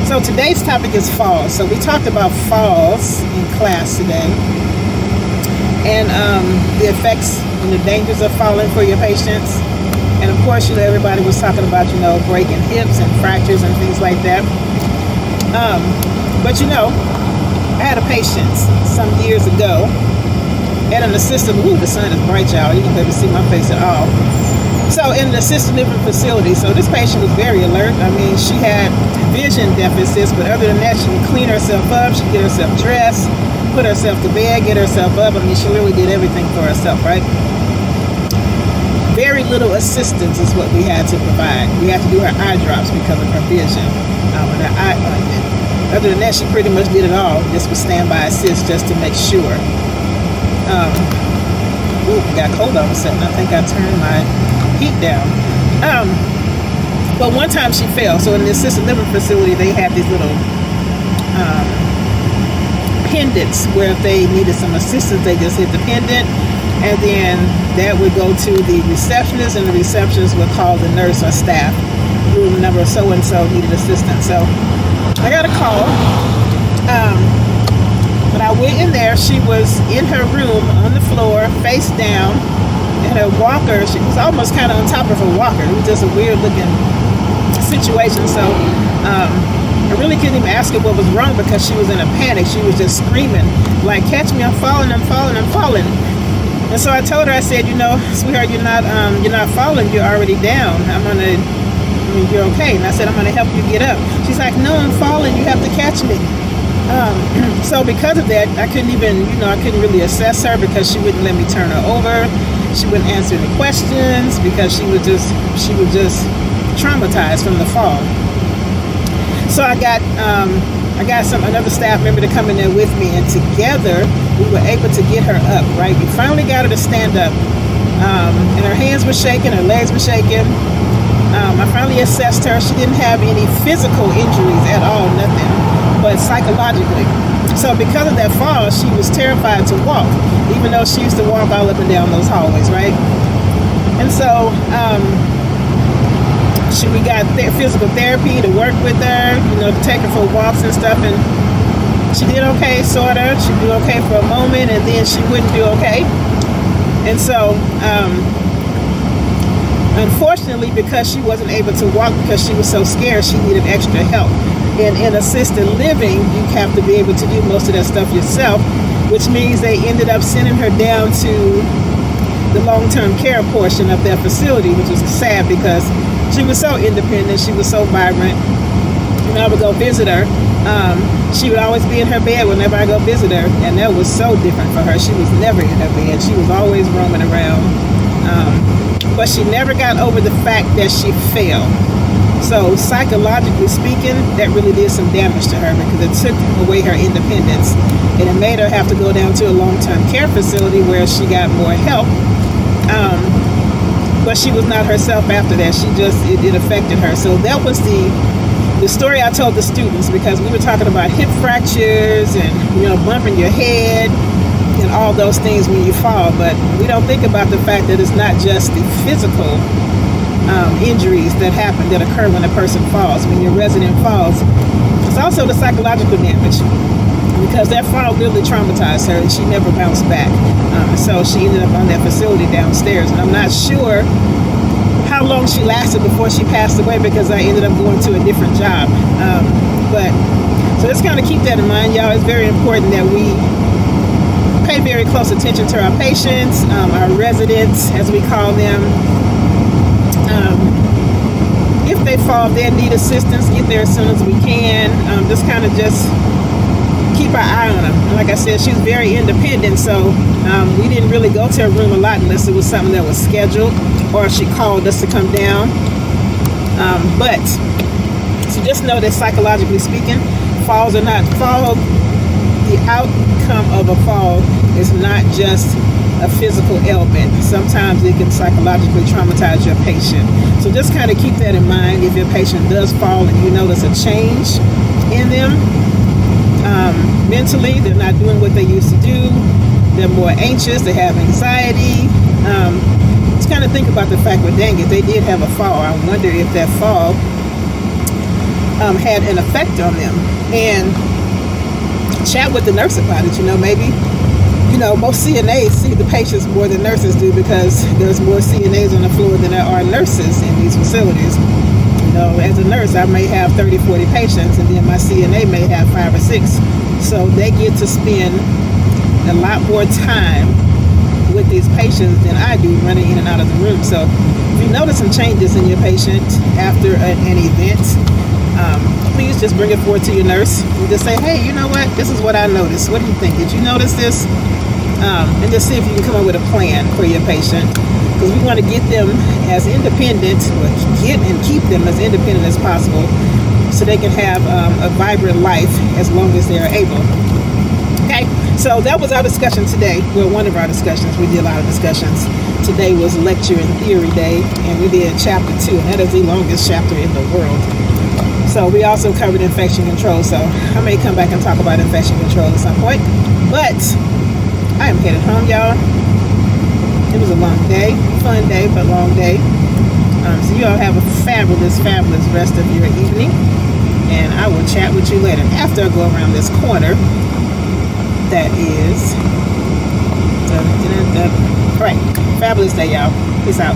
So today's topic is falls. So we talked about falls in class today, and the effects and the dangers of falling for your patients. And of course, everybody was talking about, breaking hips and fractures and things like that. But I had a patient some years ago at an assisted, the sun is bright, y'all. You can barely see my face at all. So in the assisted living facility, so this patient was very alert. I mean, she had vision deficits, but other than that, she would clean herself up, she'd get herself dressed, put herself to bed, get herself up. I mean, she really did everything for herself, right? Very little assistance is what we had to provide. We had to do her eye drops because of her vision and her eye ointment. Other than that, she pretty much did it all, just with standby assist, just to make sure. It got cold all of a sudden. I think I turned my heat down. But one time she fell. So in the assisted living facility, they have these little pendants where if they needed some assistance, they just hit the pendant, and then that would go to the receptionist, and the receptionist would call the nurse or staff. Room number so and so needed assistance. So I got a call. When I went in there, she was in her room on the floor, face down, and her walker, she was almost kind of on top of her walker. It was just a weird looking situation. So I really couldn't even ask her what was wrong because she was in a panic. She was just screaming, like, catch me, I'm falling, I'm falling, I'm falling. And so I told her, I said, sweetheart, you're not falling, you're already down. You're okay. And I said, I'm gonna help you get up. She's like, no, I'm falling, you have to catch me. So because of that, I couldn't really assess her because she wouldn't let me turn her over. She wouldn't answer any questions because she was just traumatized from the fall. So I got another staff member to come in there with me, and together we were able to get her up, right? We finally got her to stand up, and her hands were shaking, her legs were shaking. I finally assessed her. She didn't have any physical injuries at all, nothing, but psychologically. So because of that fall, she was terrified to walk, even though she used to walk all up and down those hallways, right? And so we got physical therapy to work with her, to take her for walks and stuff, and she did okay, sort of. She'd do okay for a moment, and then she wouldn't do okay. And so, unfortunately, because she wasn't able to walk because she was so scared, she needed extra help. And in assisted living, you have to be able to do most of that stuff yourself, which means they ended up sending her down to the long-term care portion of their facility, which was sad because she was so independent, she was so vibrant. When I would go visit her, she would always be in her bed whenever I go visit her, and that was so different for her. She was never in her bed. She was always roaming around. But she never got over the fact that she fell. So psychologically speaking, that really did some damage to her because it took away her independence, and it made her have to go down to a long-term care facility where she got more help. But she was not herself after that. It affected her. So that was the story I told the students, because we were talking about hip fractures and bumping your head and all those things when you fall, but we don't think about the fact that it's not just the physical injuries that occur when a person falls. When your resident falls, it's also the psychological damage, because that fall really traumatized her and she never bounced back. So she ended up on that facility downstairs, and I'm not sure how long she lasted before she passed away because I ended up going to a different job. But so let's kind of keep that in mind, y'all. It's very important that we pay very close attention to our patients, our residents, as we call them. If they fall, they need assistance, get there as soon as we can. Just keep our eye on them. And like I said, she's very independent, so we didn't really go to her room a lot unless it was something that was scheduled or if she called us to come down. So just know that psychologically speaking, the outcome of a fall is not just a physical ailment. Sometimes it can psychologically traumatize your patient. So just kind of keep that in mind. If your patient does fall and you notice a change in them, mentally, they're not doing what they used to do, they're more anxious, they have anxiety, just kind of think about the fact, well, dang it, they did have a fall. I wonder if that fall had an effect on them. And chat with the nurse about it. Maybe most CNAs see the patients more than nurses do, because there's more CNAs on the floor than there are nurses in these facilities. As a nurse, I may have 30, 40 patients, and then my CNA may have 5 or 6. So they get to spend a lot more time with these patients than I do running in and out of the room. So if you notice some changes in your patient after an event, please just bring it forward to your nurse and just say, hey, you know what? This is what I noticed. What do you think? Did you notice this? And just see if you can come up with a plan for your patient, because we want to get them as independent, or get and keep them as independent as possible, so they can have a vibrant life as long as they are able. Okay, so that was our discussion today. Well, one of our discussions. We did a lot of discussions. Today was lecture and theory day, and we did chapter 2, and that is the longest chapter in the world. So we also covered infection control. So I may come back and talk about infection control at some point. But I am headed home, y'all. It was a long day, fun day, but long day. So you all have a fabulous, fabulous rest of your evening, and I will chat with you later after I go around this corner. That is, all right. Fabulous day, y'all. Peace out.